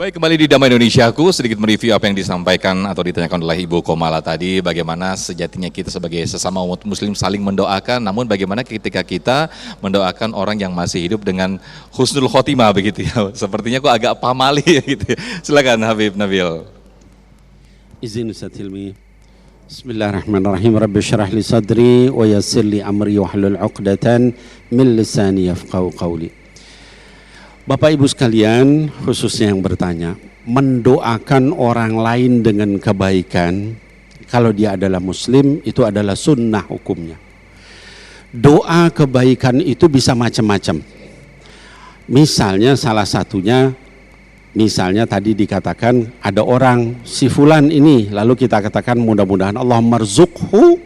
Baik, kembali di Damai Indonesiaku, sedikit mereview apa yang disampaikan atau ditanyakan oleh Ibu Komala tadi, bagaimana sejatinya kita sebagai sesama umat muslim saling mendoakan, namun bagaimana ketika kita mendoakan orang yang masih hidup dengan husnul khotimah begitu ya, sepertinya kok agak pamali ya gitu. Silakan Habib Nabil. Izin Ustaz Hilmi. Bismillahirrahmanirrahim. Rabbi syrah li sadri wa yassir li amri wahlul 'uqdatan min lisani yafqahu qawli. Bapak Ibu sekalian, khususnya yang bertanya, mendoakan orang lain dengan kebaikan, kalau dia adalah muslim, itu adalah sunnah hukumnya. Doa kebaikan itu bisa macam-macam. Misalnya salah satunya, misalnya tadi dikatakan ada orang, si fulan ini, lalu kita katakan mudah-mudahan Allah marzuqhu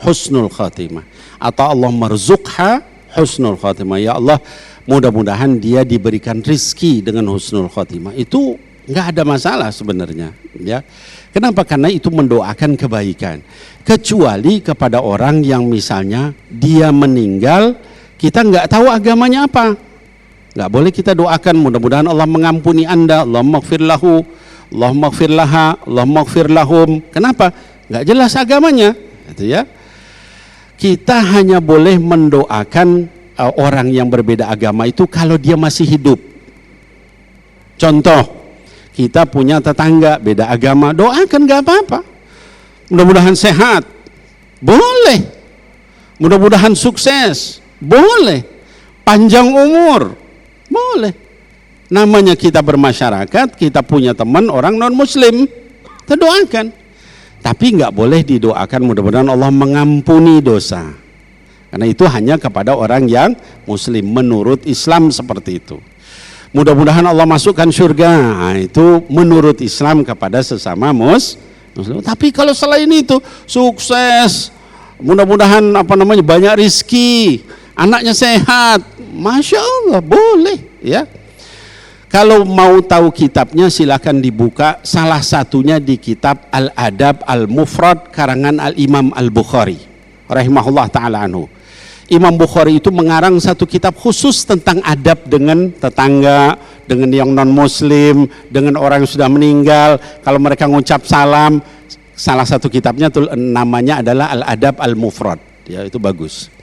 husnul khatimah. Atau Allah marzuqha husnul khatimah. Ya Allah, mudah-mudahan dia diberikan rizki dengan husnul khotimah. Itu nggak ada masalah sebenarnya, ya. Kenapa? Karena itu mendoakan kebaikan. Kecuali kepada orang yang misalnya dia meninggal, kita nggak tahu agamanya apa, nggak boleh kita doakan mudah-mudahan Allah mengampuni anda, Allahumma ighfir lahu, Allahumma ighfir laha, Allahumma ighfir lahum. Kenapa? Nggak jelas agamanya, gitu ya. Kita hanya boleh mendoakan orang yang berbeda agama itu kalau dia masih hidup. Contoh, kita punya tetangga beda agama, doakan gak apa-apa. Mudah-mudahan sehat, boleh. Mudah-mudahan sukses, boleh. Panjang umur, boleh. Namanya kita bermasyarakat, kita punya teman orang non muslim, kita doakan. Tapi gak boleh didoakan mudah-mudahan Allah mengampuni dosa. Karena itu hanya kepada orang yang muslim, menurut Islam seperti itu. Mudah-mudahan Allah masukkan surga, nah, itu menurut Islam kepada sesama muslim. Tapi kalau selain itu sukses, mudah-mudahan banyak rizki, anaknya sehat, masya Allah, boleh ya. Kalau mau tahu kitabnya silakan dibuka, salah satunya di kitab Al-Adab Al-Mufrad karangan Al-Imam Al-Bukhari rahimahullah ta'ala anhu. Imam Bukhari itu mengarang satu kitab khusus tentang adab dengan tetangga, dengan yang non muslim, dengan orang yang sudah meninggal. Kalau mereka ngucap salam, salah satu kitabnya namanya adalah Al-Adab Al-Mufrad, ya, itu bagus.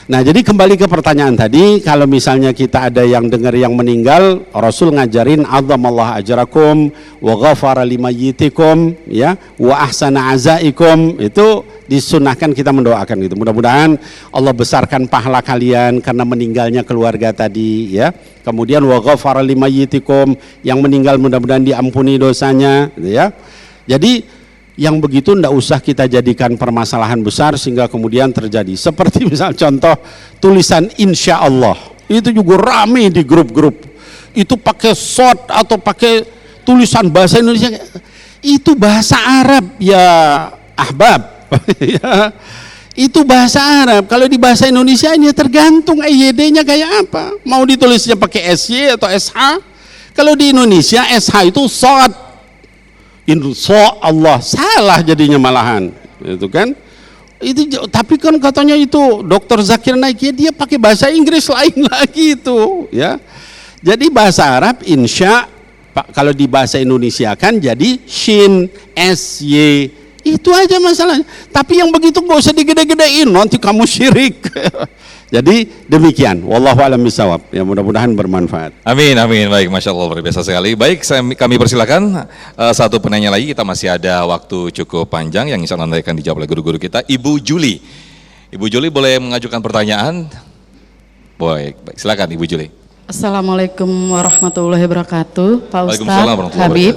Nah, jadi kembali ke pertanyaan tadi, kalau misalnya kita ada yang dengar yang meninggal, Rasul ngajarin azamallahu ajrakum wa ghafara limayyitikum, ya, wa ahsana azaikum, itu disunahkan kita mendoakan gitu. Mudah-mudahan Allah besarkan pahala kalian karena meninggalnya keluarga tadi, ya. Kemudian wa ghafara limayyitikum, yang meninggal mudah-mudahan diampuni dosanya, gitu ya. Jadi yang begitu tidak usah kita jadikan permasalahan besar sehingga kemudian terjadi. Seperti misal contoh tulisan insya Allah, itu juga rame di grup-grup. Itu pakai short atau pakai tulisan bahasa Indonesia, itu bahasa Arab ya ahbab. Ya, itu bahasa Arab. Kalau di bahasa Indonesia ini tergantung EYD-nya kayak apa. Mau ditulisnya pakai SY atau SH. Kalau di Indonesia SH itu short. Insya Allah, salah jadinya malahan, itu kan? Itu tapi kan katanya itu Dr. Zakir Naik, ya, dia pakai bahasa Inggris lain lagi itu, ya. Jadi bahasa Arab insya, kalau di bahasa Indonesia kan jadi shin, sy, itu aja masalahnya. Tapi yang begitu nggak usah digede-gedein, nanti kamu syirik. Jadi demikian, wallahu a'lam bishawab. Ya, mudah-mudahan bermanfaat. Amin, amin. Baik, masya Allah, luar biasa sekali. Baik, kami persilakan satu penanya lagi. Kita masih ada waktu cukup panjang yang insya Allah nanti akan dijawab oleh guru-guru kita. Ibu Juli, Ibu Juli boleh mengajukan pertanyaan? Baik, silakan Ibu Juli. Assalamualaikum warahmatullahi wabarakatuh, Pak Waalaikumsalam Ustadz Habib.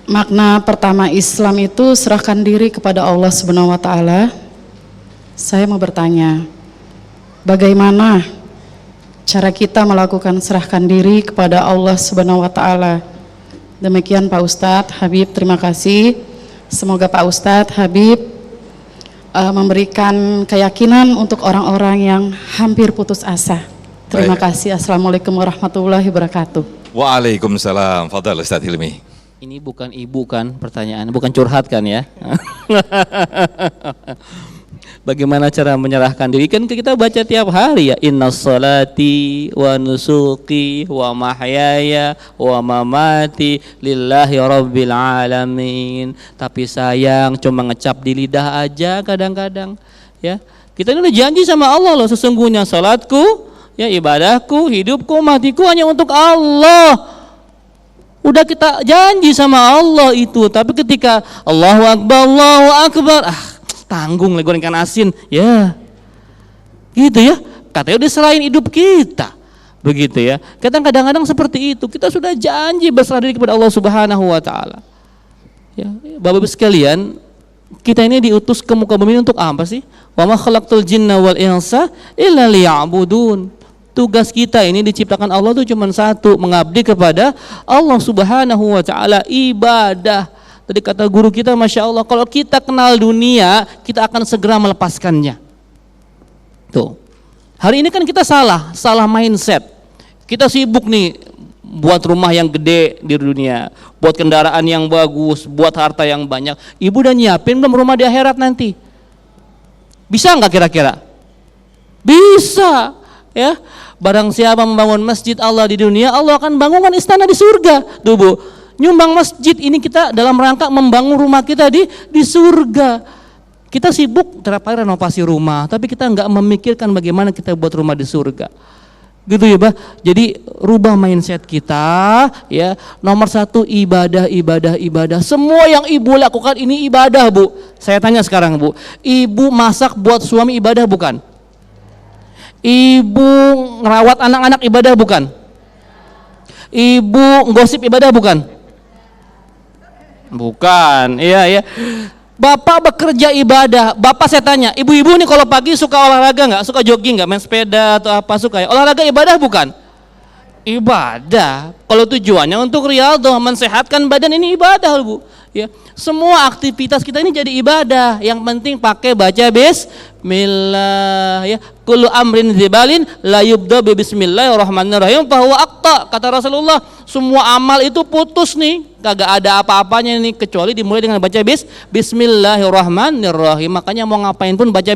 Makna pertama Islam itu serahkan diri kepada Allah Subhanahu wa Ta'ala. Saya mau bertanya, bagaimana cara kita melakukan serahkan diri kepada Allah Subhanahu wa Ta'ala? Demikian Pak Ustadz Habib, terima kasih. Semoga Pak Ustadz Habib memberikan keyakinan untuk orang-orang yang hampir putus asa. Terima kasih. Assalamualaikum warahmatullahi wabarakatuh. Waalaikumsalam. Fadhal Ustadz Hilmi. Ini bukan ibu kan pertanyaan, bukan curhat kan ya? Bagaimana cara menyerahkan diri? Kan kita baca tiap hari ya, innas salati wa nusuki wa mahyaya wa mamati lillahi rabbil alamin. Tapi sayang cuma ngecap di lidah aja kadang-kadang ya. Kita ini udah janji sama Allah loh, sesungguhnya salatku, ya ibadahku, hidupku, matiku hanya untuk Allah. Udah kita janji sama Allah itu, tapi ketika Allahu Akbar, tanggung lagi goreng ikan asin, ya, gitu ya. Katanya udah serahin hidup kita, begitu ya. Kadang-kadang seperti itu, kita sudah janji berserah diri kepada Allah Subhanahu Wa Taala. Ya, Bapak-Ibu sekalian, kita ini diutus ke muka bumi untuk apa sih? Wa ma khalaqtul jinna wal insa illa liya'budun. Tugas kita ini diciptakan Allah itu cuma satu, mengabdi kepada Allah Subhanahu Wa Taala, ibadah. Tadi kata guru kita, Masya Allah, kalau kita kenal dunia, kita akan segera melepaskannya. Tuh, hari ini kan kita salah mindset. Kita sibuk nih buat rumah yang gede di dunia, buat kendaraan yang bagus, buat harta yang banyak. Ibu udah nyiapin belum rumah di akhirat nanti? Bisa nggak kira-kira? Bisa, ya. Barang siapa membangun masjid Allah di dunia, Allah akan bangunkan istana di surga. Tuh Bu, nyumbang masjid ini kita dalam rangka membangun rumah kita di surga. Kita sibuk terapai renovasi rumah, tapi kita nggak memikirkan bagaimana kita buat rumah di surga. Gitu ya, Bah. Jadi rubah mindset kita, ya. Nomor satu, ibadah. Semua yang ibu lakukan ini ibadah, Bu. Saya tanya sekarang, Bu, ibu masak buat suami ibadah bukan? Ibu ngerawat anak-anak ibadah bukan? Ibu gosip ibadah bukan? Bukan, iya. Bapak bekerja ibadah. Bapak saya tanya, ibu-ibu nih kalau pagi suka olahraga nggak? Suka jogging nggak? Main sepeda atau apa suka ya? Olahraga ibadah bukan? Ibadah. Kalau tujuannya untuk riyadhah, mensehatkan badan, ini ibadah, Bu. Ya, semua aktivitas kita ini jadi ibadah. Yang penting pakai baca bismillah, ya. Kullu amrin dzibalin la yubda bi bismillahirrahmanirrahim fa huwa aqta. Kata Rasulullah, semua amal itu putus nih, kagak ada apa-apanya nih kecuali dimulai dengan baca bismillahirrahmanirrahim. Makanya mau ngapain pun baca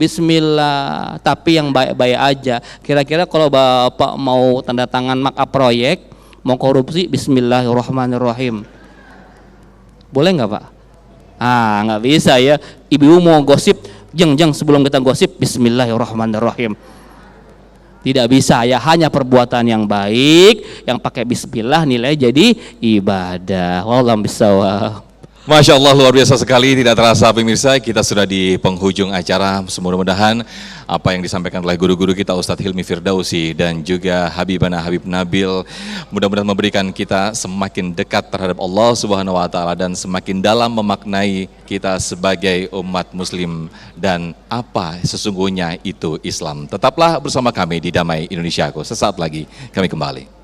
bismillah, tapi yang baik-baik aja. Kira-kira kalau Bapak mau tanda tangan markup proyek, mau korupsi, bismillahirrahmanirrahim. Boleh nggak Pak? Nggak bisa ya. Ibu mau gosip, jeng sebelum kita gosip, bismillahirrahmanirrahim. Tidak bisa ya, hanya perbuatan yang baik, yang pakai bismillah nilai jadi ibadah. Wallahu bisawab. Masya Allah, luar biasa sekali. Tidak terasa pemirsa, kita sudah di penghujung acara. Mudah-mudahan apa yang disampaikan oleh guru-guru kita, Ustadz Hilmi Firdausi dan juga Habibana Habib Nabil, mudah-mudahan memberikan kita semakin dekat terhadap Allah Subhanahu Wa Taala dan semakin dalam memaknai kita sebagai umat Muslim dan apa sesungguhnya itu Islam. Tetaplah bersama kami di Damai Indonesiaku. Sesaat lagi kami kembali.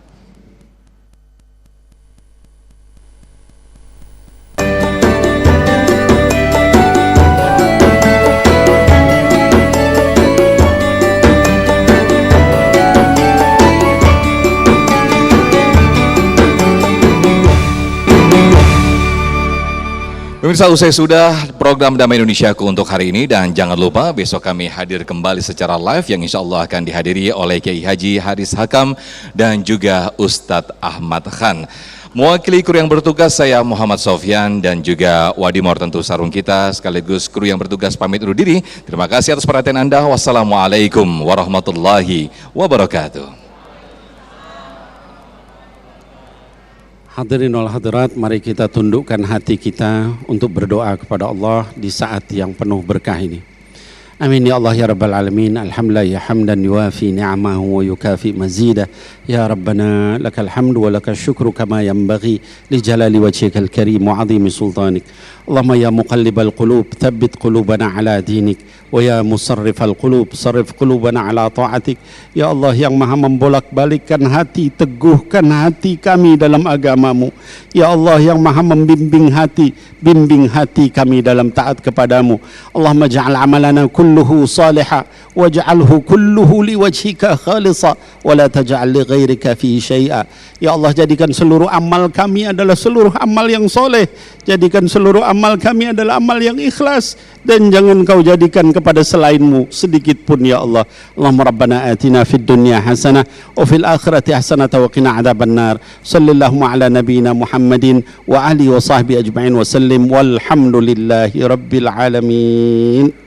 Pemirsa, usai sudah program Damai Indonesiaku untuk hari ini, dan jangan lupa besok kami hadir kembali secara live yang insya Allah akan dihadiri oleh Kiai Haji Haris Hakam dan juga Ustadz Ahmad Khan. Mewakili kru yang bertugas, saya Muhammad Sofyan dan juga Wadimor tentu sarung kita sekaligus kru yang bertugas pamit undur diri. Terima kasih atas perhatian Anda. Wassalamualaikum warahmatullahi wabarakatuh. Hadirin wal hadirat, mari kita tundukkan hati kita untuk berdoa kepada Allah di saat yang penuh berkah ini. Amin ya Allah ya Rabbal Alamin. Alhamdulillah ya hamdan yuwafi ni'amahu wa yukafi mazidah. Ya Rabbana lakal hamdu wa lakal syukru kama yanbaghi li jalali wajhikal karim wa azimi sultanik. Allahumma ya muqallibal qulub thabbit qulubana ala dinik, wa ya musarrifal qulub sarrif qulubana ala ta'atik. Ya Allah yang maha membolak-balikkan hati, teguhkan hati kami dalam agamamu. Ya Allah yang maha membimbing hati, bimbing hati kami dalam taat kepadamu. Allahumma ja'al amalana كله صالحا واجعله كله لوجهك خالصا ولا تجعل لغيرك فيه شيئا. Ya Allah, jadikan seluruh amal kami adalah seluruh amal yang soleh, jadikan seluruh amal kami adalah amal yang ikhlas, dan jangan kau jadikan kepada selainmu sedikit pun ya Allah. Allahumma rabbana atina fid dunya hasanah wa fil akhirati hasanah wa qina adzabannar. Sallallahu ala nabiyyina Muhammadin wa alihi wa sahbihi ajma'in wa sallim walhamdulillahi rabbil alamin.